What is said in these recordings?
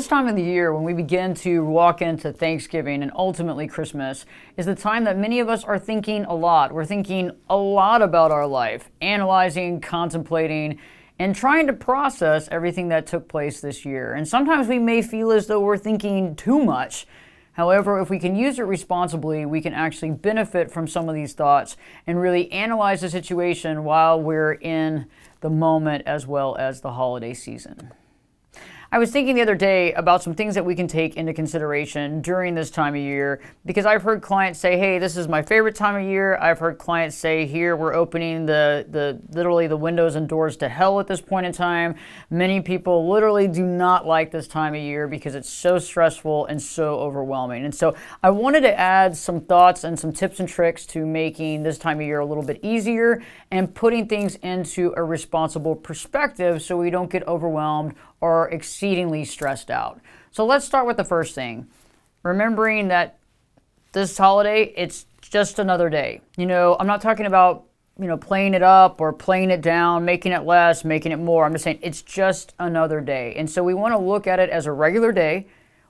This time of the year, when we begin to walk into Thanksgiving and ultimately Christmas, is the time that many of us are thinking a lot. We're thinking a lot about our life, analyzing, contemplating, and trying to process everything that took place this year. And sometimes we may feel as though we're thinking too much. However, if we can use it responsibly, we can actually benefit from some of these thoughts and really analyze the situation while we're in the moment as well as the holiday season. I was thinking the other day about some things that we can take into consideration during this time of year, because I've heard clients say, hey, this is my favorite time of year. I've heard clients say, here, we're opening literally the windows and doors to hell at this point in time. Many people literally do not like this time of year because it's so stressful and so overwhelming. And so I wanted to add some thoughts and some tips and tricks to making this time of year a little bit easier and putting things into a responsible perspective so we don't get overwhelmed or exceedingly stressed out. So let's start with the first thing. Remembering that this holiday, it's just another day. I'm not talking about, playing it up or playing it down, making it less, making it more. I'm just saying it's just another day. And so we want to look at it as a regular day.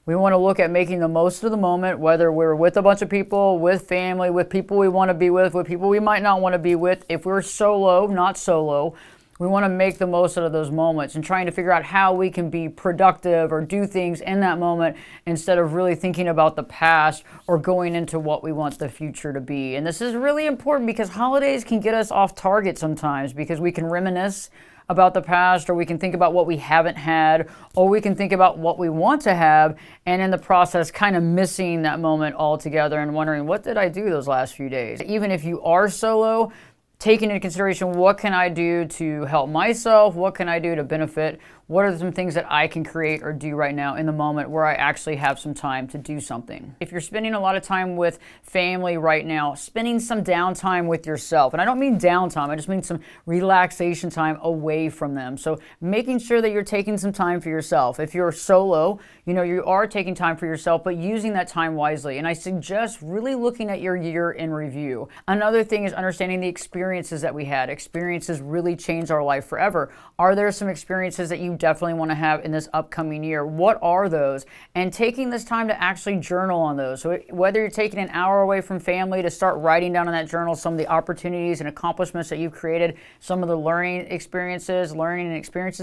We want to look at making the most of the moment, whether we're with a bunch of people, with family, with people we want to be with people we might not want to be with. If we're solo, not solo, we want to make the most out of those moments and trying to figure out how we can be productive or do things in that moment instead of really thinking about the past or going into what we want the future to be. And this is really important because holidays can get us off target sometimes because we can reminisce about the past, or we can think about what we haven't had, or we can think about what we want to have, and in the process kind of missing that moment altogether and wondering, what did I do those last few days? Even if you are solo, taking into consideration, what can I do to help myself? What can I do to benefit? What are some things that I can create or do right now in the moment where I actually have some time to do something? If you're spending a lot of time with family right now, spending some downtime with yourself, and I don't mean downtime, I just mean some relaxation time away from them. So making sure that you're taking some time for yourself. If you're solo, you are taking time for yourself, but using that time wisely. And I suggest really looking at your year in review. Another thing is understanding the experiences that we had. Experiences really change our life forever. Are there some experiences that you definitely want to have in this upcoming year? What are those? And taking this time to actually journal on those. So whether you're taking an hour away from family to start writing down in that journal some of the opportunities and accomplishments that you've created, some of the learning and experiences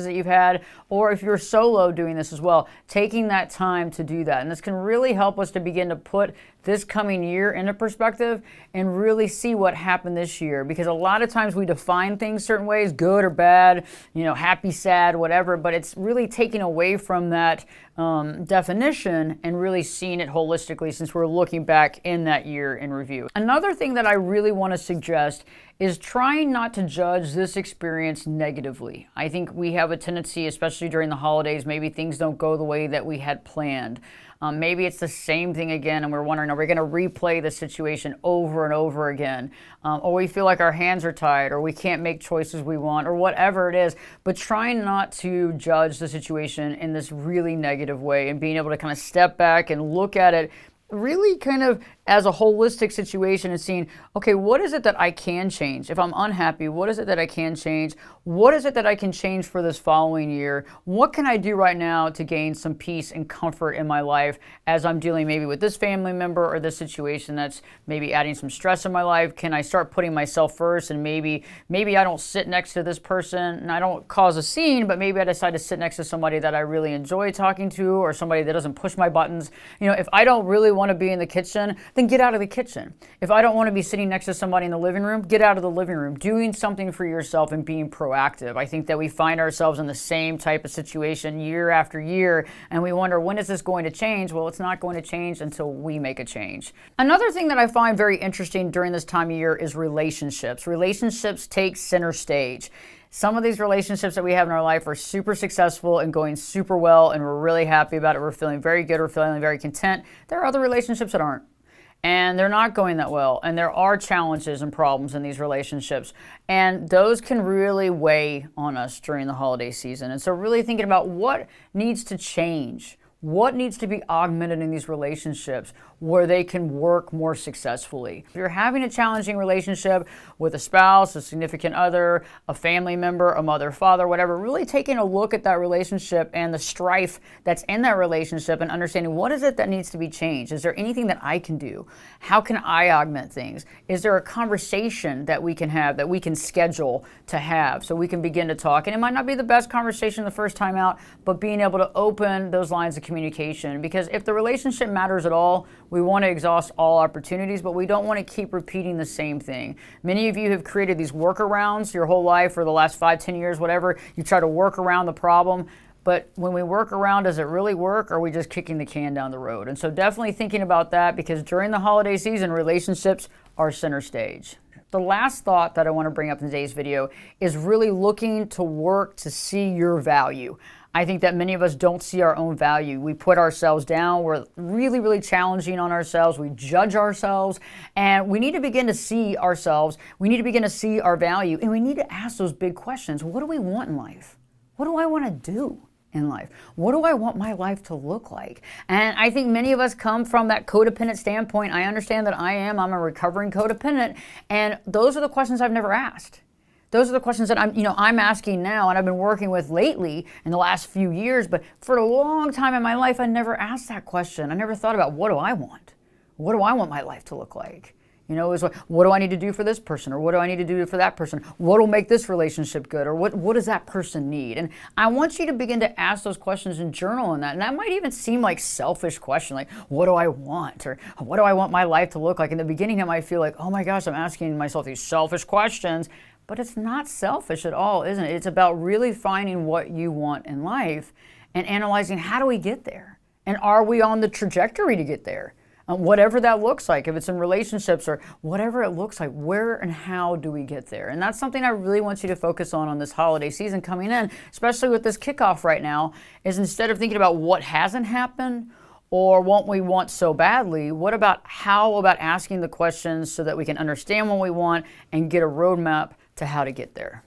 that you've had, or if you're solo doing this as well, taking that time to do that. And this can really help us to begin to put this coming year into perspective and really see what happened this year. Because a lot of times we define things certain ways, good or bad, happy, sad, whatever, but it's really taking away from that definition and really seeing it holistically since we're looking back in that year in review. Another thing that I really want to suggest is trying not to judge this experience negatively. I think we have a tendency, especially during the holidays, maybe things don't go the way that we had planned. Maybe it's the same thing again and we're wondering, are we going to replay the situation over and over again? Or we feel like our hands are tied or we can't make choices we want or whatever it is. But trying not to judge the situation in this really negative way and being able to kind of step back and look at it really kind of as a holistic situation and seeing, okay, what is it that I can change? If I'm unhappy, what is it that I can change? What is it that I can change for this following year? What can I do right now to gain some peace and comfort in my life as I'm dealing maybe with this family member or this situation that's maybe adding some stress in my life? Can I start putting myself first and maybe I don't sit next to this person and I don't cause a scene, but maybe I decide to sit next to somebody that I really enjoy talking to or somebody that doesn't push my buttons. If I don't really want to be in the kitchen, then get out of the kitchen. If I don't want to be sitting next to somebody in the living room, get out of the living room. Doing something for yourself and being proactive. I think that we find ourselves in the same type of situation year after year, and we wonder, when is this going to change? Well, it's not going to change until we make a change. Another thing that I find very interesting during this time of year is relationships. Relationships take center stage. Some of these relationships that we have in our life are super successful and going super well, and we're really happy about it. We're feeling very good. We're feeling very content. There are other relationships that aren't. And they're not going that well. And there are challenges and problems in these relationships. And those can really weigh on us during the holiday season. And so really thinking about what needs to change. What needs to be augmented in these relationships where they can work more successfully? If you're having a challenging relationship with a spouse, a significant other, a family member, a mother, father, whatever, really taking a look at that relationship and the strife that's in that relationship and understanding what is it that needs to be changed? Is there anything that I can do? How can I augment things? Is there a conversation that we can have, that we can schedule to have so we can begin to talk? And it might not be the best conversation the first time out, but being able to open those lines of communication, because if the relationship matters at all, we want to exhaust all opportunities, but we don't want to keep repeating the same thing. Many of you have created these workarounds your whole life, or the last 5-10 years, whatever. You try to work around the problem, but when we work around, does it really work, or are we just kicking the can down the road? And so definitely thinking about that, because during the holiday season, relationships are center stage. The last thought that I want to bring up in today's video is really looking to work to see your value. I think that many of us don't see our own value. We put ourselves down. We're really, really challenging on ourselves. We judge ourselves, and we need to begin to see ourselves. We need to begin to see our value, and we need to ask those big questions. What do we want in life? What do I want to do in life? What do I want my life to look like? And I think many of us come from that codependent standpoint. I understand that I'm a recovering codependent, and those are the questions I've never asked. Those are the questions that I'm asking now, and I've been working with lately in the last few years, but for a long time in my life, I never asked that question. I never thought about, what do I want? What do I want my life to look like? It was like, what do I need to do for this person? Or what do I need to do for that person? What will make this relationship good? Or what does that person need? And I want you to begin to ask those questions and journal on that. And that might even seem like selfish question, like, what do I want? Or what do I want my life to look like? In the beginning, I might feel like, oh my gosh, I'm asking myself these selfish questions. But it's not selfish at all, isn't it? It's about really finding what you want in life and analyzing, how do we get there? And are we on the trajectory to get there? Whatever that looks like, if it's in relationships or whatever it looks like, where and how do we get there? And that's something I really want you to focus on this holiday season coming in, especially with this kickoff right now, is instead of thinking about what hasn't happened or what we want so badly, how about asking the questions so that we can understand what we want and get a roadmap to how to get there.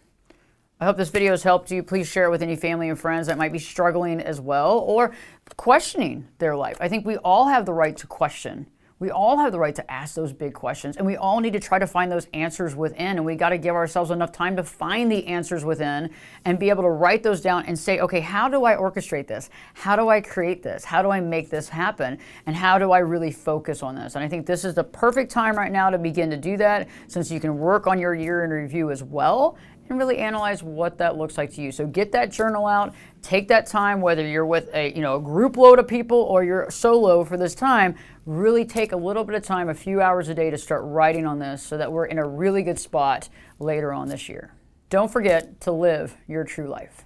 I hope this video has helped you. Please share it with any family and friends that might be struggling as well or questioning their life. I think we all have the right to question. We all have the right to ask those big questions, and we all need to try to find those answers within, and we got to give ourselves enough time to find the answers within and be able to write those down and say, okay, how do I orchestrate this? How do I create this? How do I make this happen? And how do I really focus on this? And I think this is the perfect time right now to begin to do that, since you can work on your year in review as well and really analyze what that looks like to you. So get that journal out, take that time, whether you're with a group load of people or you're solo for this time, really take a little bit of time, a few hours a day, to start writing on this so that we're in a really good spot later on this year. Don't forget to live your true life.